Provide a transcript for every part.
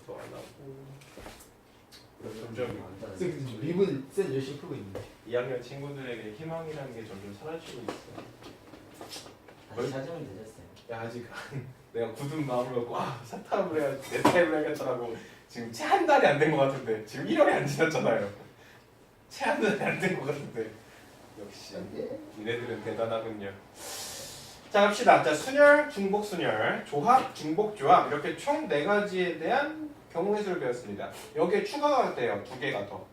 또 안 하고 쌤 미분 쌤 열심히 풀고 있는데 2학년 친구들에게 희망이라는 게 점점 사라지고 있어. 다시 찾으면 되죠 쌤. 야 아직 내가 굳은 마음을 먹고 사탕을 해야지 내 타입을 해야겠더라고. 지금 채 한 달이 안 된 것 같은데 지금 1월이 안 지났잖아요. 채 한 달이 안 된 것 같은데 역시 니네들은 대단하군요. 자 갑시다. 자 순열, 중복순열, 조합, 중복조합 이렇게 총 4가지에 대한 경우의 수를 배웠습니다. 여기에 추가가 돼요. 2개가 더.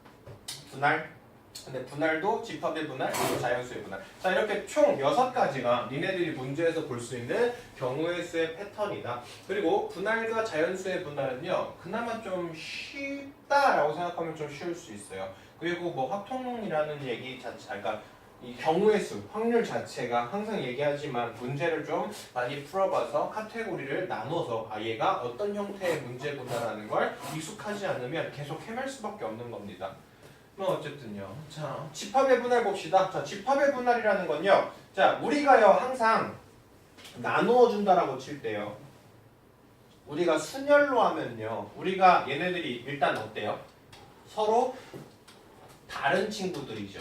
분할. 근데 분할도 집합의 분할, 그리고 자연수의 분할. 자 이렇게 총 6가지가 니네들이 문제에서 볼 수 있는 경우의 수의 패턴이다. 그리고 분할과 자연수의 분할은요. 그나마 좀 쉽다라고 생각하면 좀 쉬울 수 있어요. 그리고 뭐 확통이라는 얘기 자체, 그러니까 이 경우의 수, 확률 자체가 항상 얘기하지만 문제를 좀 많이 풀어봐서 카테고리를 나눠서 얘가 어떤 형태의 문제구나라는 걸 익숙하지 않으면 계속 헤맬 수밖에 없는 겁니다. 뭐 어쨌든요. 자, 집합의 분할 봅시다. 자, 집합의 분할이라는 건요. 자, 우리가요 항상 나누어 준다라고 칠 때요. 우리가 순열로 하면요. 우리가 얘네들이 일단 어때요? 서로 다른 친구들이죠.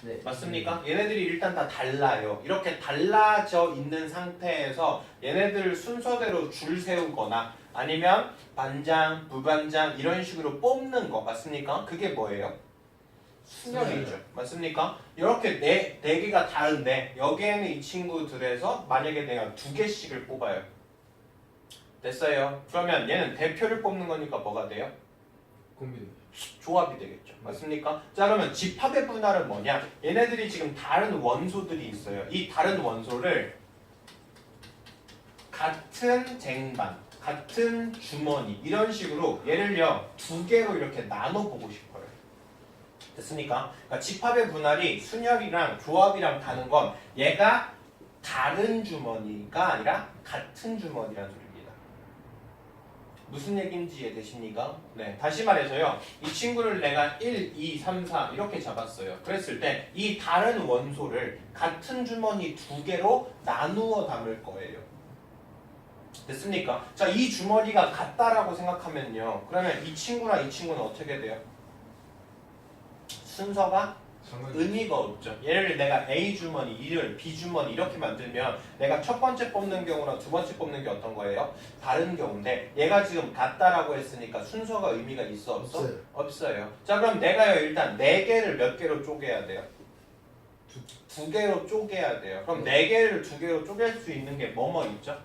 네. 맞습니까? 얘네들이 일단 다 달라요. 이렇게 달라져 있는 상태에서 얘네들을 순서대로 줄 세우거나 아니면 반장, 부반장 이런 식으로 뽑는 거 맞습니까? 그게 뭐예요? 순열이죠. 맞습니까? 이렇게 네 개가 다른데 여기에는 이 친구들에서 만약에 내가 2개씩을 뽑아요. 됐어요. 그러면 얘는 대표를 뽑는 거니까 뭐가 돼요? 공비 조합이 되겠죠. 맞습니까? 자 그러면 집합의 분할은 뭐냐? 얘네들이 지금 다른 원소들이 있어요. 이 다른 원소를 같은 쟁반, 같은 주머니 이런 식으로 얘를요 2개로 이렇게 나눠보고 싶어요. 됐습니까? 그러니까 집합의 분할이 순열이랑 조합이랑 다른 건 얘가 다른 주머니가 아니라 같은 주머니라는 소리입니다. 무슨 얘기인지 이해되십니까? 네, 다시 말해서요. 이 친구를 내가 1, 2, 3, 4 이렇게 잡았어요. 그랬을 때 이 다른 원소를 같은 주머니 2개로 나누어 담을 거예요. 됐습니까? 자, 이 주머니가 같다라고 생각하면요. 그러면 이 친구랑 이 친구는 어떻게 돼요? 순서가 의미가 없죠. 예를 들어 내가 A 주머니, 이를 B 주머니 이렇게 만들면 내가 첫 번째 뽑는 경우랑 두 번째 뽑는 게 어떤 거예요? 다른 경우인데 얘가 지금 같다라고 했으니까 순서가 의미가 있어 없어? 없어요. 없어요. 자 그럼 내가요 일단 4개를 몇 개로 쪼개야 돼요? 2개로 쪼개야 돼요. 그럼 4개를 2개로 쪼갤 수 있는 게 뭐뭐 있죠?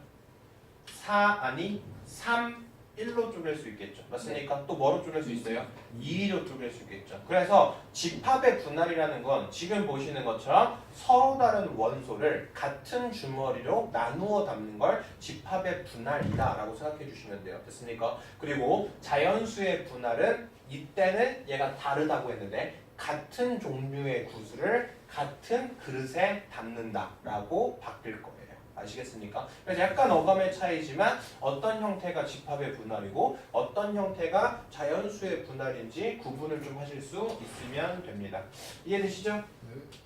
4 아니 3 1로 쪼갤 수 있겠죠. 맞습니까? 또 뭐로 쪼갤 수 있어요? 2로 쪼갤 수 있겠죠. 그래서 집합의 분할이라는 건 지금 보시는 것처럼 서로 다른 원소를 같은 주머니로 나누어 담는 걸 집합의 분할이다 라고 생각해 주시면 돼요. 됐습니까? 그리고 자연수의 분할은 이때는 얘가 다르다고 했는데 같은 종류의 구슬을 같은 그릇에 담는다 라고 바뀔 거예요. 아시겠습니까? 그래서 약간 어감의 차이지만 어떤 형태가 집합의 분할이고 어떤 형태가 자연수의 분할인지 구분을 좀 하실 수 있으면 됩니다. 이해되시죠?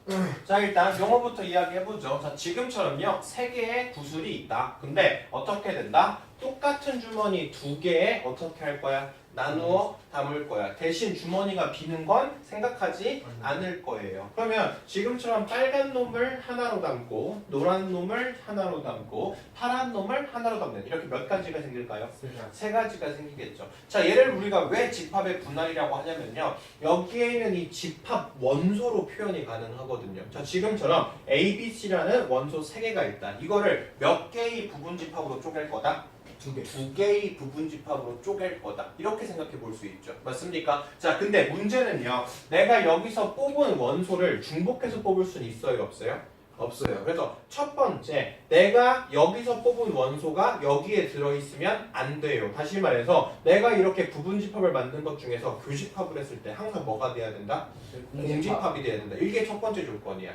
네. 자 일단 용어부터 이야기해보죠. 자 지금처럼요 3개의 구슬이 있다. 근데 어떻게 된다? 똑같은 주머니 2개에 어떻게 할 거야? 나누어 담을 거야. 대신 주머니가 비는 건 생각하지 않을 거예요. 그러면 지금처럼 빨간 놈을 하나로 담고 노란 놈을 하나로 담고 파란 놈을 하나로 담는 이렇게 몇 가지가 생길까요? 3가지가 생기겠죠. 자 얘를 우리가 왜 집합의 분할이라고 하냐면요. 여기에 있는 이 집합 원소로 표현이 가능하거든요. 자 지금처럼 A, B, C라는 원소 3개가 있다. 이거를 몇 개의 부분 집합으로 쪼갤 거다? 2개의 부분 집합으로 쪼갤 거다. 이렇게 생각해 볼 수 있죠. 맞습니까? 자, 근데 문제는요. 내가 여기서 뽑은 원소를 중복해서 뽑을 수는 있어요, 없어요? 없어요. 그래서 첫 번째, 내가 여기서 뽑은 원소가 여기에 들어있으면 안 돼요. 다시 말해서 내가 이렇게 부분 집합을 만든 것 중에서 교집합을 했을 때 항상 뭐가 돼야 된다? 공집합이 돼야 된다. 이게 첫 번째 조건이야.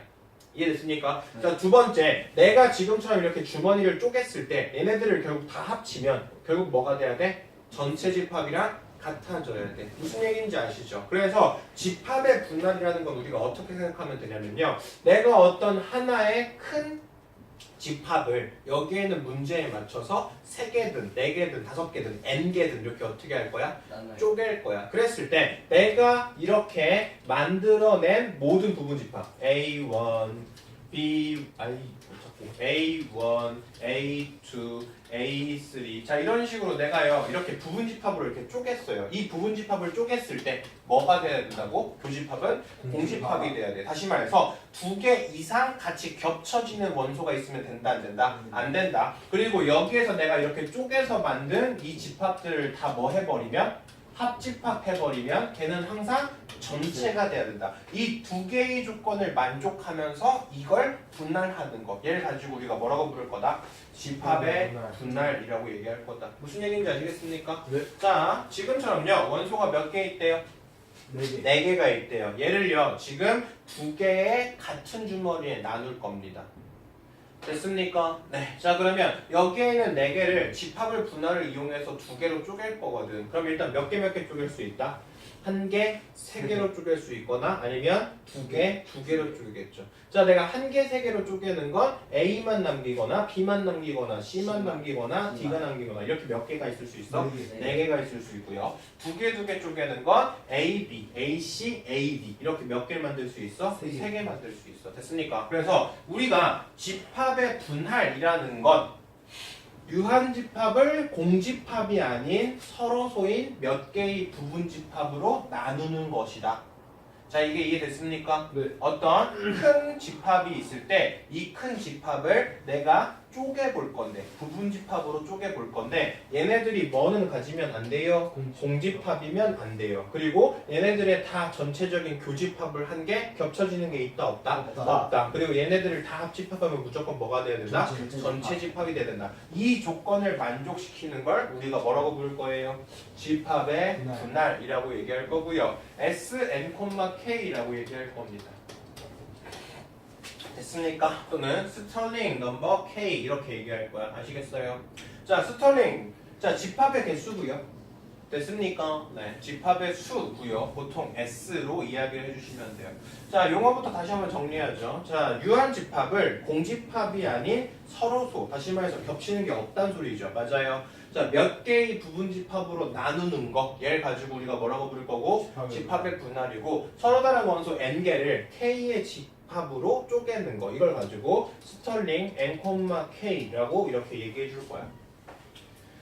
이해됐습니까? 자, 두 번째, 내가 지금처럼 이렇게 주머니를 쪼갰을 때 얘네들을 결국 다 합치면 결국 뭐가 돼야 돼? 전체 집합이랑 같아져야 돼. 무슨 얘기인지 아시죠? 그래서 집합의 분할이라는 건 우리가 어떻게 생각하면 되냐면요. 내가 어떤 하나의 큰 집합을 여기에는 문제에 맞춰서 3개든 4개든 5개든 n개든 이렇게 어떻게 할 거야? 나눠요. 쪼갤 거야. 그랬을 때 내가 이렇게 만들어낸 모든 부분 집합 A1, B, A1, A2, A3 자 이런 식으로 내가요 이렇게 부분 집합으로 이렇게 쪼갰어요. 이 부분 집합을 쪼갰을 때 뭐가 돼야 된다고? 교집합은 공집합이 돼야 돼. 다시 말해서 2개 이상 같이 겹쳐지는 원소가 있으면 된다 안 된다? 안 된다. 그리고 여기에서 내가 이렇게 쪼개서 만든 이 집합들을 다 뭐 해버리면 합집합 해버리면 걔는 항상 전체가 돼야 된다. 이 2개의 조건을 만족하면서 이걸 분할하는 거. 얘를 가지고 우리가 뭐라고 부를 거다? 집합의 분할이라고 얘기할 거다. 무슨 얘기인지 아시겠습니까? 네. 자, 지금처럼요. 원소가 몇 개 있대요? 4개. 4개가 있대요. 얘를요. 지금 2개의 같은 주머니에 나눌 겁니다. 됐습니까? 네. 자 그러면 여기에는 4개를 집합을 분할을 이용해서 2개로 쪼갤 거거든. 그럼 일단 몇 개 쪼갤 수 있다? 1개, 3개로 쪼갤 수 있거나 아니면 2개, 2개로 쪼개겠죠. 자 내가 1개, 3개로 쪼개는 건 A만 남기거나 B만 남기거나 C만 남기거나 D가 남기거나 이렇게 몇 개가 있을 수 있어? 4개가 있을 수 있고요. 2개 쪼개는 건 A, B, A, C, A, D 이렇게 몇 개를 만들 수 있어? 3개 만들 수 있어. 됐습니까? 그래서 우리가 집합의 분할이라는 건 유한집합을 공집합이 아닌 서로소인 몇 개의 부분집합으로 나누는 것이다. 자 이게 이해됐습니까? 네. 어떤 큰 집합이 있을 때 이 큰 집합을 내가 쪼개볼 건데 부분집합으로 쪼개볼 건데 얘네들이 뭐는 가지면 안 돼요? 공집합이면 안 돼요. 그리고 얘네들의 다 전체적인 교집합을 한 게 겹쳐지는 게 있다 없다? 없다. 그리고 얘네들을 다 합집합하면 무조건 뭐가 돼야 된다? 전체 집합이 돼야 된다. 이 조건을 만족시키는 걸 우리가 뭐라고 부를 거예요? 집합의 분할이라고 얘기할 거고요. SN,K라고 얘기할 겁니다. 됐습니까? 또는 스털링 넘버 K 이렇게 얘기할 거야. 아시겠어요? 자, 스털링. 자, 집합의 개수고요. 됐습니까? 네, 집합의 수고요. 보통 S로 이야기를 해주시면 돼요. 자, 용어부터 다시 한번 정리하죠. 자, 유한 집합을 공집합이 아닌 서로소, 다시 말해서 겹치는 게 없다는 소리죠. 맞아요. 자, 몇 개의 부분 집합으로 나누는 거, 얘를 가지고 우리가 뭐라고 부를 거고? 집합의 분할이고, 서로 다른 원소 N개를 K의 집합으로 쪼개는 거, 이걸 가지고 스털링 N,K라고 이렇게 얘기해 줄 거야.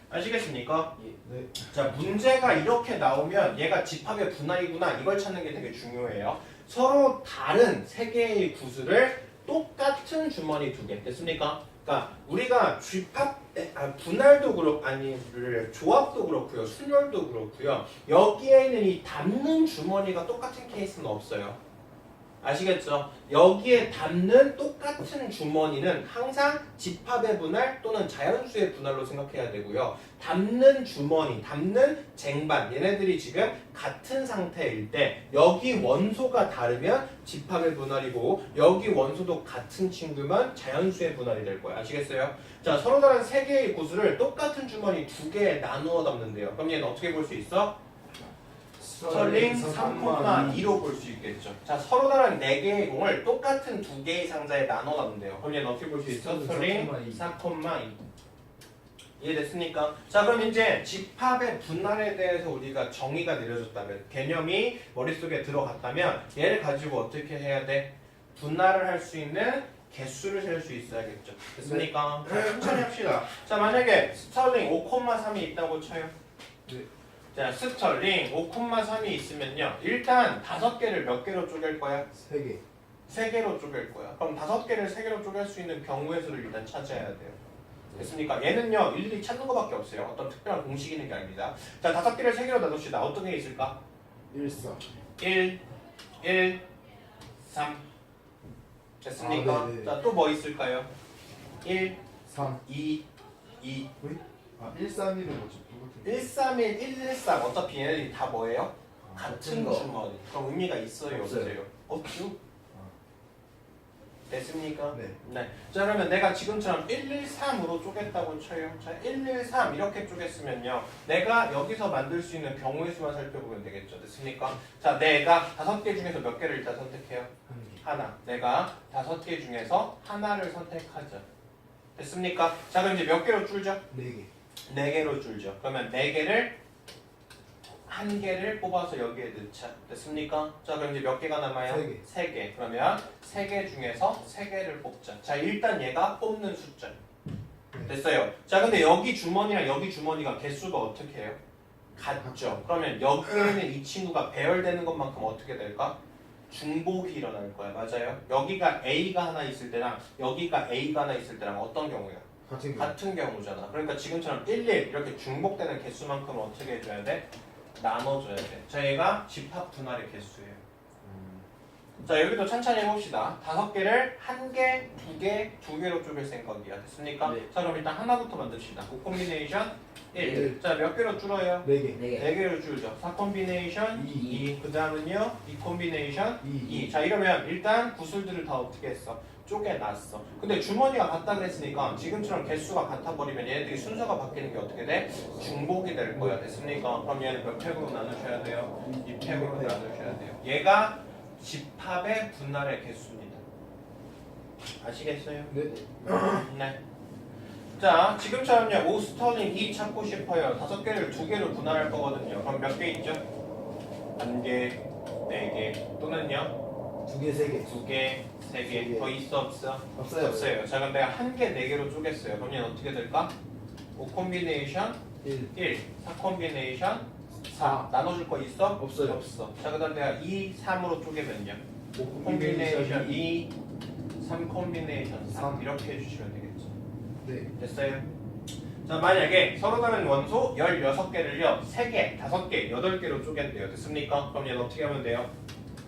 아시겠습니까? 네. 자, 문제가 이렇게 나오면 얘가 집합의 분할이구나 이걸 찾는 게 되게 중요해요. 서로 다른 3개의 구슬을 똑같은 주머니 2개 됐습니까? 그러니까 우리가 분할도 그렇고 아니 조합도 그렇고요. 순열도 그렇고요. 여기에는 이 담는 주머니가 똑같은 케이스는 없어요. 아시겠죠? 여기에 담는 똑같은 주머니는 항상 집합의 분할 또는 자연수의 분할로 생각해야 되고요. 담는 주머니, 담는 쟁반 얘네들이 지금 같은 상태일 때 여기 원소가 다르면 집합의 분할이고 여기 원소도 같은 친구면 자연수의 분할이 될 거예요. 아시겠어요? 자, 서로 다른 3개의 구슬을 똑같은 주머니 2개에 나누어 담는데요. 그럼 얘는 어떻게 볼 수 있어? 스털링 3,2로 볼 수 있겠죠. 자, 서로 다른 4개의 공을 똑같은 2개의 상자에 나눠 놨는데요. 그럼 얘는 어떻게 볼 수 있어? 스털링 4,2. 이해됐습니까? 자, 그럼 이제 집합의 분할에 대해서 우리가 정의가 내려졌다면, 개념이 머릿속에 들어갔다면 얘를 가지고 어떻게 해야 돼? 분할을 할 수 있는 개수를 셀 수 있어야겠죠. 됐습니까? 자, 천천히 합시다. 자, 만약에 스털링 5,3이 있다고 쳐요. 네. 자, 스털링 5,3이 있으면요. 일단 5개를 몇 개로 쪼갤 거야? 3개. 3개로 쪼갤 거야. 그럼 5개를 3개로 쪼갤 수 있는 경우의 수를 일단 찾아야 돼요. 됐습니까? 얘는요. 일일이 찾는 것밖에 없어요. 어떤 특별한 공식이 있는 게 아닙니다. 자, 5개를 3개로 나눕시다. 어떤 게 있을까? 1, 4. 1, 1, 3. 됐습니까? 아, 네네. 자, 또 뭐 있을까요? 1, 3. 2, 2. 1, 3, 1은 뭐지? 131, 113 어차피 얘네들이 다 뭐예요? 같은 거. 주머니. 그럼 의미가 있어요? 없어요. 없어요? 없죠? 됐습니까? 네. 네. 자, 그러면 내가 지금처럼 113으로 쪼갰다고 쳐요. 자, 113 이렇게 쪼갰으면요. 내가 여기서 만들 수 있는 경우의 수만 살펴보면 되겠죠. 됐습니까? 자, 내가 5개 중에서 몇 개를 일단 선택해요? 하나. 내가 5개 중에서 하나를 선택하죠. 됐습니까? 자 그럼 이제 몇 개로 줄죠? 4개. 4개로 줄죠. 그러면 4개를 한 개를 뽑아서 여기에 넣자. 됐습니까? 자 그럼 이제 몇 개가 남아요? 3개. 3개. 그러면 3개 중에서 3개를 뽑자. 자 일단 얘가 뽑는 숫자. 됐어요. 자 근데 여기 주머니랑 여기 주머니가 개수가 어떻게 해요? 같죠. 그러면 여기에는 이 친구가 배열되는 것만큼 어떻게 될까? 중복이 일어날 거야. 맞아요? 여기가 A가 하나 있을 때랑 여기가 A가 하나 있을 때랑 어떤 경우야? 같은 경우잖아. 그러니까 지금처럼 1, 1 이렇게 중복되는 개수만큼 어떻게 해줘야 돼? 나눠줘야 돼. 자 얘가 집합 분할의 개수예요. 자 여기도 천천히 해봅시다. 5개를 1개, 2개, 2개로 쪼갤 생각이야. 됐습니까? 네. 자 그럼 일단 하나부터 만듭시다. 5 콤비네이션 1. 네. 자 몇 개로 줄어요? 4개. 4개로 줄죠. 4 콤비네이션 2. 그 다음은요 2 콤비네이션 2. 자 이러면 일단 구슬들을 다 어떻게 했어? 쪼개놨어. 근데 주머니가 같다 그랬으니까 지금처럼 개수가 같아버리면 얘네들이 순서가 바뀌는 게 어떻게 돼? 중복이 될 거야. 됐습니까? 그럼 얘는 몇 팩으로 나누셔야 돼요? 2팩으로 나누셔야 돼요. 얘가 집합의 분할의 개수입니다. 아시겠어요? 네. 네. 자, 지금처럼요. 오스터링 2 찾고 싶어요. 5개를 2개로 분할할 거거든요. 그럼 몇 개 있죠? 1개, 4개 또는요? 2개, 3개. 2개, 3개. 더 있어 없어? 없어요. 없어요. 자, 그럼 내가 1개, 4개로 쪼갰어요. 그럼 얘는 어떻게 될까? 5 콤비네이션 1. 1, 4 콤비네이션 4. 나눠줄 거 있어? 없어요. 없어. 자, 그 다음 내가 2, 3으로 쪼개면요. 5 콤비네이션 2, 3 콤비네이션 3. 3. 이렇게 해주시면 되겠죠. 네. 됐어요? 자, 만약에 서로 다른 원소 16개를요, 3개, 5개, 8개로 쪼갠대요. 됐습니까? 그럼 얘는 어떻게 하면 돼요?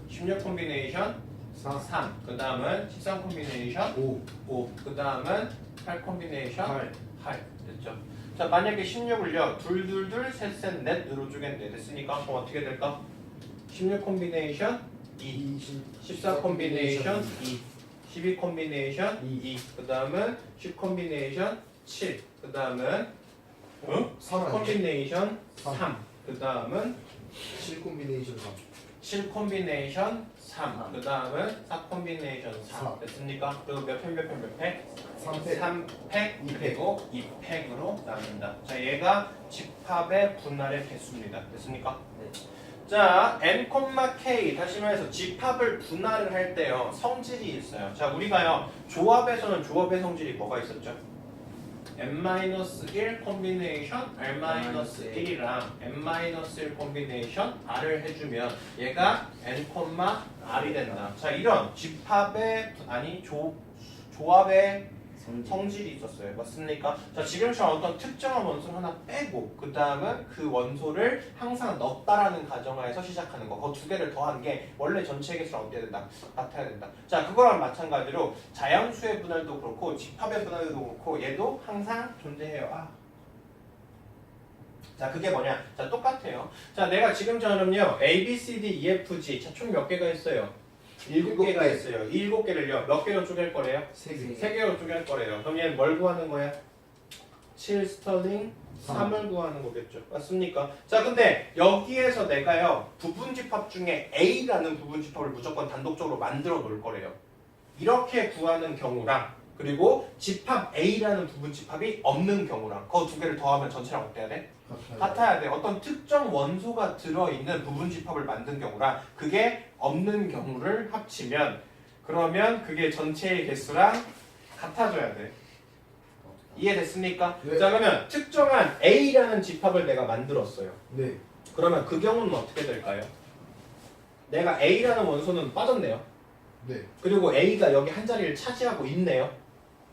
16 콤비네이션 4. 3. 그 다음은 13 콤비네이션 5. 5. 그 다음은 8 콤비네이션 8. 8. 됐죠? 자, 만약에 16을요, 둘둘둘, 셋셋, 넷으로 쪼갠대요. 됐으니까 그럼 어떻게 될까? 16 콤비네이션 2. 14 콤비네이션 2. 12 콤비네이션 2. 그 다음은 10 콤비네이션 7. 그 다음은 3 아니에요? 콤비네이션 3. 3. 그 다음은 7 콤비네이션 3. 7 콤비네이션 3. 그 다음은 4 콤비네이션 4. 4. 됐습니까? 그리고 몇 팩, 몇 팩, 몇 팩? 3팩. 3팩, 2팩이고 2팩으로 나눈다. 자, 얘가 집합의 분할의 개수입니다. 됐습니까? 네. 자, n, k 다시 말해서 집합을 분할을 할 때요 성질이 있어요. 자, 우리가요 조합에서는 조합의 성질이 뭐가 있었죠? n-1 콤비네이션 r-1이랑 n-1 콤비네이션 r을 해주면 얘가 n, r이 된다. 자, 이런 집합의 조합의 성질이 있었어요. 맞습니까? 자, 지금처럼 어떤 특정한 원소를 하나 빼고 그 다음은 그 원소를 항상 넣었다라는 가정하에서 시작하는 거. 그 2개를 더한 게 원래 전체 개수랑 어때야 된다? 같아야 된다. 자, 그거랑 마찬가지로 자연수의 분할도 그렇고 집합의 분할도 그렇고 얘도 항상 존재해요. 자, 그게 뭐냐? 자, 똑같아요. 자, 내가 지금처럼요 A, B, C, D, E, F, G 자, 총 몇 개가 있어요? 7개가 있어요. 이 7개를요 몇 개로 쪼갤 거래요? 3개. 3개로 쪼갤 거래요. 그럼 얘는 뭘 구하는 거야? 7 스털링 3. 3을 구하는 거겠죠. 맞습니까? 자, 근데 여기에서 내가요 부분집합 중에 A라는 부분집합을 무조건 단독적으로 만들어 놓을 거래요. 이렇게 구하는 경우랑 그리고 집합 A라는 부분집합이 없는 경우랑 그 2개를 더하면 전체랑 어때야 돼? 같아야 돼. 어떤 특정 원소가 들어있는 부분집합을 만든 경우랑 그게 없는 경우를 합치면 그러면 그게 전체의 개수랑 같아져야 돼. 이해됐습니까? 네. 자, 그러면 특정한 A라는 집합을 내가 만들었어요. 네. 그러면 그 경우는 어떻게 될까요? 내가 A라는 원소는 빠졌네요. 네. 그리고 A가 여기 한 자리를 차지하고 있네요.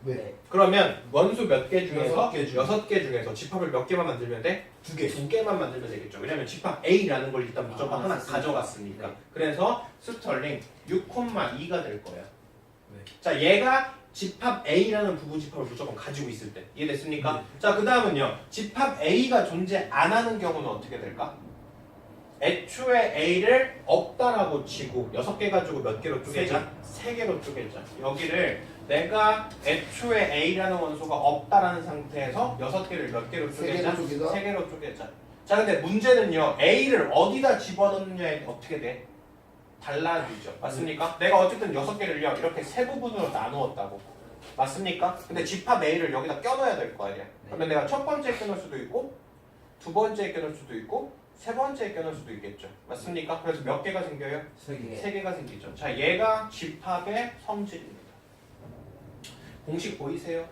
네. 그러면 원소 몇 개 중에서 6개 중. 6개 중에서 집합을 몇 개만 만들면 돼? 2개. 2개만 만들면 되겠죠. 왜냐면 집합 A라는 걸 일단 무조건 하나 썼으니까. 가져갔으니까. 네. 그래서 스털링 6,2가 될 거야. 네. 자, 얘가 집합 A라는 부분 집합을 무조건 가지고 있을 때. 이해됐습니까? 네. 자, 그 다음은요. 집합 A가 존재 안 하는 경우는 어떻게 될까? 애초에 A를 없다라고 치고 6개 가지고 몇 개로 쪼개자? 3개로 쪼개자. 여기를 내가 애초에 A라는 원소가 없다라는 상태에서 6개를 몇 개로 쪼개자? 3개로 쪼개자? 3개로 쪼개자. 자, 근데 문제는요. A를 어디다 집어넣느냐에 어떻게 돼? 달라지죠. 맞습니까? 내가 어쨌든 6개를요. 이렇게 세 부분으로 나누었다고. 맞습니까? 근데 집합 A를 여기다 껴넣어야 될 거 아니야. 그러면 내가 첫 번째에 껴넣을 수도 있고 두 번째에 껴넣을 수도 있고 세 번째에 껴넣을 수도 있겠죠. 맞습니까? 그래서 몇 개가 생겨요? 세 개. 세 개가 생기죠. 자, 얘가 집합의 성질입니다. 공식 보이세요?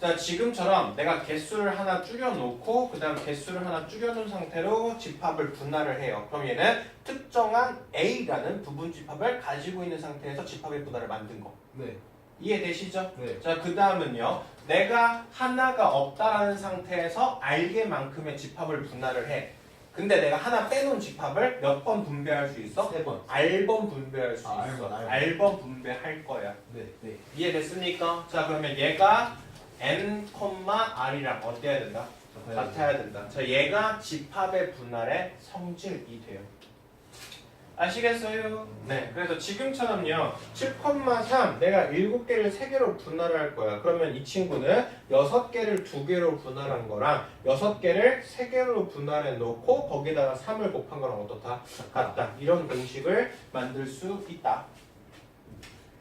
자, 지금처럼 내가 개수를 하나 줄여놓고 그 다음 개수를 하나 줄여놓은 상태로 집합을 분할을 해요. 그럼 얘는 특정한 A라는 부분 집합을 가지고 있는 상태에서 집합의 분할을 만든 거. 네. 이해되시죠? 네. 자, 그 다음은요. 내가 하나가 없다라는 상태에서 알게만큼의 집합을 분할을 해. 근데 내가 하나 빼놓은 집합을 몇 번 분배할 수 있어? 세 번. R번 분배할 수 아, 있어. R번. R번 분배할 거야. 네. 네. 이해됐습니까? 자, 그러면 얘가 n, r이랑 어때야 된다? 같아야 된다. 자, 얘가 집합의 분할의 성질이 돼요. 아시겠어요? 네. 그래서 지금처럼요. 7,3 내가 7개를 3개로 분할을 할 거야. 그러면 이 친구는 6개를 2개로 분할한 거랑 6개를 3개로 분할해 놓고 거기다가 3을 곱한 거랑 어떻다? 같다. 이런 공식을 만들 수 있다.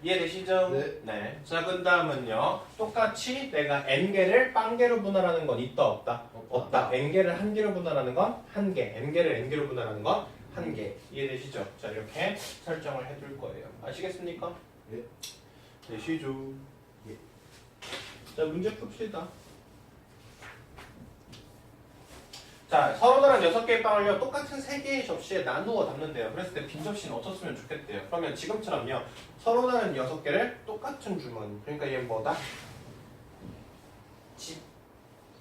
이해되시죠? 네. 자, 그 다음은요. 똑같이 내가 n개를 빵개로 분할하는 건 있다, 없다? 없다. n개를 한 개로 분할하는 건 한 개. n개를 n개로 분할하는 건 한 개. 이해되시죠? 자, 이렇게 설정을 해둘 거예요. 아시겠습니까? 네. 되시죠? 예. 자, 문제 풉시다. 자, 서로 다른 6개의 빵을요, 똑같은 3개의 접시에 나누어 담는데요. 그랬을 때 빈 접시는 어떻으면 좋겠대요? 그러면 지금처럼요, 서로 다른 6개를 똑같은 주머니. 그러니까 얘는 뭐다?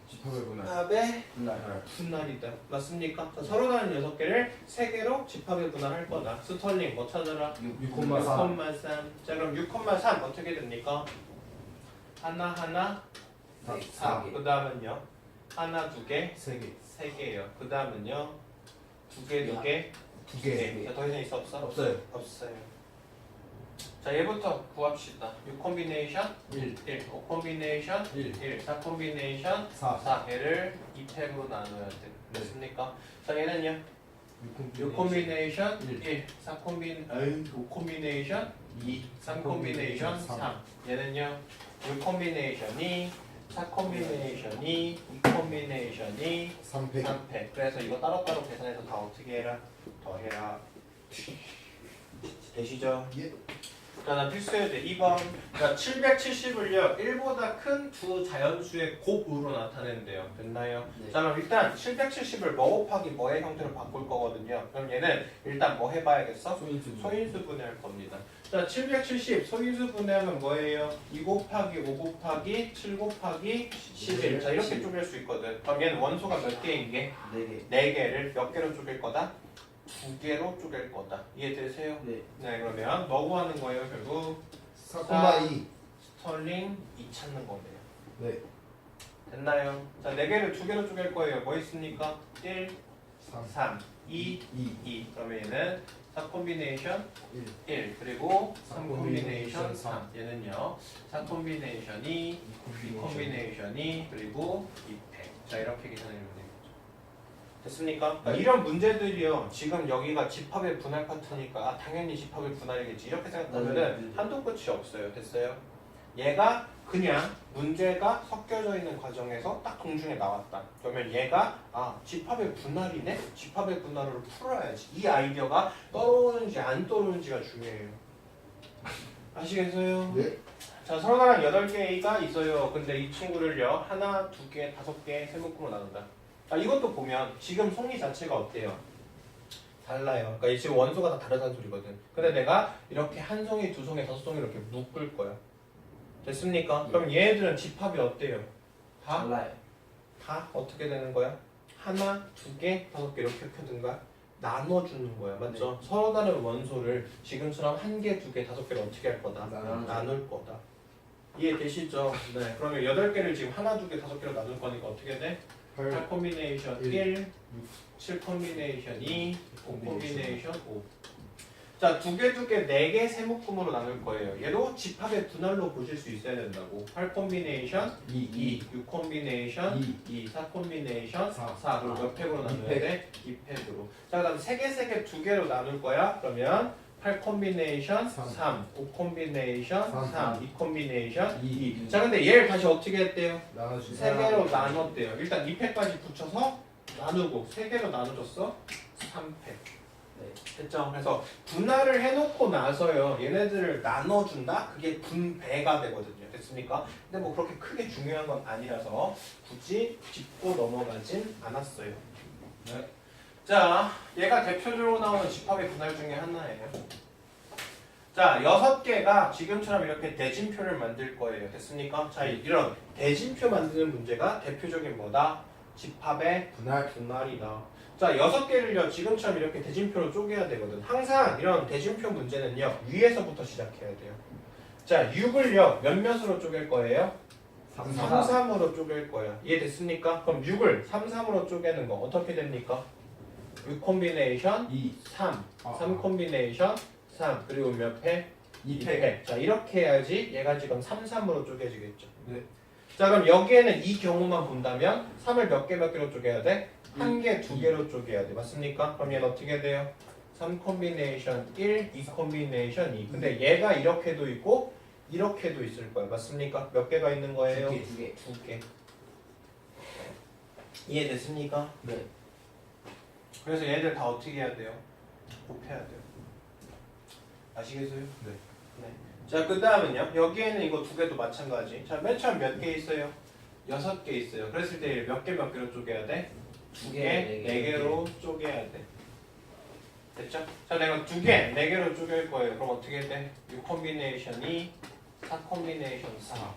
집합의 분할. 집합의 분할. 분할이다. 맞습니까? 자, 서로 다른 6개를 3개로 집합의 분할할 거다. 스털링 뭐 찾아라? 6,3. 6,3. 자, 그럼 6,3 어떻게 됩니까? 하나, 4. 그 다음은요? 하나, 2개, 세 개. 3개예요. 그 다음은요? 2개, 2개, 두 개. 2개. 자, 더 이상 있어 없어? 없어요. 없어요. 자, 얘부터 구합시다. 6 콤비네이션 1. 1, 5 콤비네이션 1. 4 콤비네이션 4. 4. 얘를 2팩으로 나눠야 돼. 됐습니까? 자, 얘는요? 6 6 콤비네이션 1. 1, 4 5 콤비네이션 2, 3 콤비네이션 3. 얘는요? 6 콤비네이션이 4 콤비네이션이 2 콤비네이션이 3팩. 3팩. 그래서 이거 따로따로 계산해서 다 어떻게 해라? 더해라. 되시죠? 예. 자, 나 필수해야 돼. 2번. 자, 770을요, 1보다 큰 두 자연수의 곱으로 나타낸대요. 됐나요? 네. 자, 그럼 일단 770을 뭐 곱하기 뭐의 형태로 바꿀 거거든요. 그럼 얘는 일단 뭐 해봐야겠어? 소인수. 소인수 분해할 겁니다. 자, 770 소인수 분해하면 뭐예요? 2 곱하기 5 곱하기 7 곱하기 11. 자, 이렇게 쪼갤 수 있거든. 그럼 얘는 원소가 몇 개인 게? 4개. 4개를 몇 개로 쪼갤 거다? 2개로 쪼갤 거다. 이해되세요? 네. 네, 그러면 뭐 구하는 거예요, 결국? 4,2. 스털링 2 찾는 거네요. 네. 됐나요? 자, 4개를 2개로 쪼갤 거예요. 뭐 있습니까? 1, 3. 3, 2, 2. 2. 그러면 얘는 4 콤비네이션 1. 1, 그리고 3 3 콤비네이션 콤비네이션 3. 얘는요, 4 콤비네이션이 2 콤비네이션이 그리고 2팩. 자, 이렇게 계산해주면 되겠죠. 됐습니까? 그러니까 이런 문제들이요. 지금 여기가 집합의 분할 파트니까 아, 당연히 집합의 분할이겠지. 이렇게 생각하면은 한도 끝이 없어요. 됐어요? 얘가 그냥 문제가 섞여져 있는 과정에서 딱 공중에 나왔다. 그러면 얘가 아, 집합의 분할이네? 집합의 분할을 풀어야지. 이 아이디어가 떠오르는지 안 떠오르는지가 중요해요. 아시겠어요? 네. 자, 서로 다른 8개가 있어요. 근데 이 친구를요, 하나, 2개, 5개, 세 묶음으로 나눈다. 아, 이것도 보면 지금 송이 자체가 어때요? 달라요. 그러니까 지금 원소가 다 다르다는 소리거든. 근데 내가 이렇게 한 송이, 두 송이, 5송이 이렇게 묶을 거야. 됐습니까? 그럼 얘네들은 집합이 어때요? 다? 달라요. 다 어떻게 되는 거야? 하나, 2개, 5개 이렇게 펴든가 나눠주는 거야. 맞죠? 서로 다른 원소를 지금처럼 1개, 2개, 5개를 어떻게 할 거다? 나눌 거다. 이해되시죠? 네. 그러면 8개를 지금 하나, 2개, 5개로 나눌 거니까 어떻게 돼? 8 콤비네이션 1, 7 콤비네이션 2, 5 콤비네이션 5. 자, 2개, 4개 세 묶음으로 나눌 거예요. 얘도 집합의 분할로 보실 수 있어야 된다고. 8 콤비네이션 2, 6 콤비네이션 2, 4 콤비네이션 4. 그리고 몇 팩으로 나눠야 돼? 2팩으로. 자, 그 다음 3개, 2개로 나눌 거야. 그러면 8 콤비네이션 삼. 3, 5 콤비네이션 삼. 3, 2 콤비네이션 이. 2. 자, 근데 얘를 다시 어떻게 했대요? 나눠주세요. 세 개로 나눴대요. 일단 2팩까지 붙여서 나누고 세 개로 나눠줬어. 3팩. 네. 됐죠? 그래서 분할을 해놓고 나서요. 얘네들을 나눠준다? 그게 분배가 되거든요. 됐습니까? 근데 뭐 그렇게 크게 중요한 건 아니라서 굳이 짚고 넘어가진 않았어요. 네. 자, 얘가 대표적으로 나오는 집합의 분할 중에 하나예요. 자, 6개가 지금처럼 이렇게 대진표를 만들 거예요. 됐습니까? 자, 이런 대진표 만드는 문제가 대표적인 뭐다? 집합의 분할이다. 자, 6개를요, 지금처럼 이렇게 대진표로 쪼개야 되거든. 항상 이런 대진표 문제는요, 위에서부터 시작해야 돼요. 자, 6을요, 몇몇으로 쪼갤 거예요? 3, 3으로 쪼갤 거예요. 이해됐습니까? 그럼 6을 3, 3으로 쪼개는 거 어떻게 됩니까? 6 콤비네이션 2. 3, 아. 3 콤비네이션 3, 그리고 몇 팩? 2팩. 2팩. 자, 이렇게 해야지 얘가 지금 3, 3으로 쪼개지겠죠. 네. 자, 그럼 여기에는 이 경우만 본다면 3을 몇 개로 쪼개야 돼? 한 개, 두 개로 쪼개야 돼. 맞습니까? 그럼 얘는 어떻게 돼요? 3 콤비네이션 1, 2 콤비네이션 2. 근데 얘가 이렇게도 있고 이렇게도 있을 거예요. 맞습니까? 몇 개가 있는 거예요? 두 개. 두 개. 이해됐습니까? 네. 그래서 얘들 다 어떻게 해야 돼요? 곱해야 돼요. 아시겠어요? 네. 네. 자, 그 다음은요. 여기에는 이거 두 개도 마찬가지. 자, 맨 처음 몇 개 있어요? 6개 있어요. 그랬을 때 몇 개로 쪼개야 돼? 두 개, 네 개로 쪼개야 돼. 됐죠? 자, 내가 두 개, 네 개로 쪼갤 거예요. 그럼 어떻게 돼? 6 콤비네이션 2, 4 콤비네이션 4.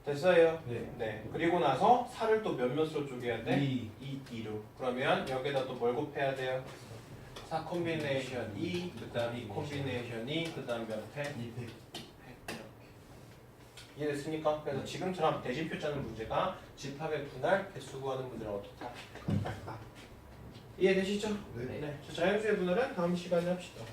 됐어요? 네. 네. 그리고 나서 4를 또 몇몇으로 쪼개야 돼? 2. 2로. 그러면 여기다 또 뭘 곱해야 돼요? 4 콤비네이션 2, 그 다음 2 콤비네이션 2, 그 다음 몇 회? 2팩. 이렇게. 이해됐습니까? 그래서 지금처럼 대진표 짜는 문제가 집합의 분할, 개수 구하는 문제를 어떻게 할까? 이해되시죠? 네. 네. 자, 자연수의 분할은 다음 시간에 합시다.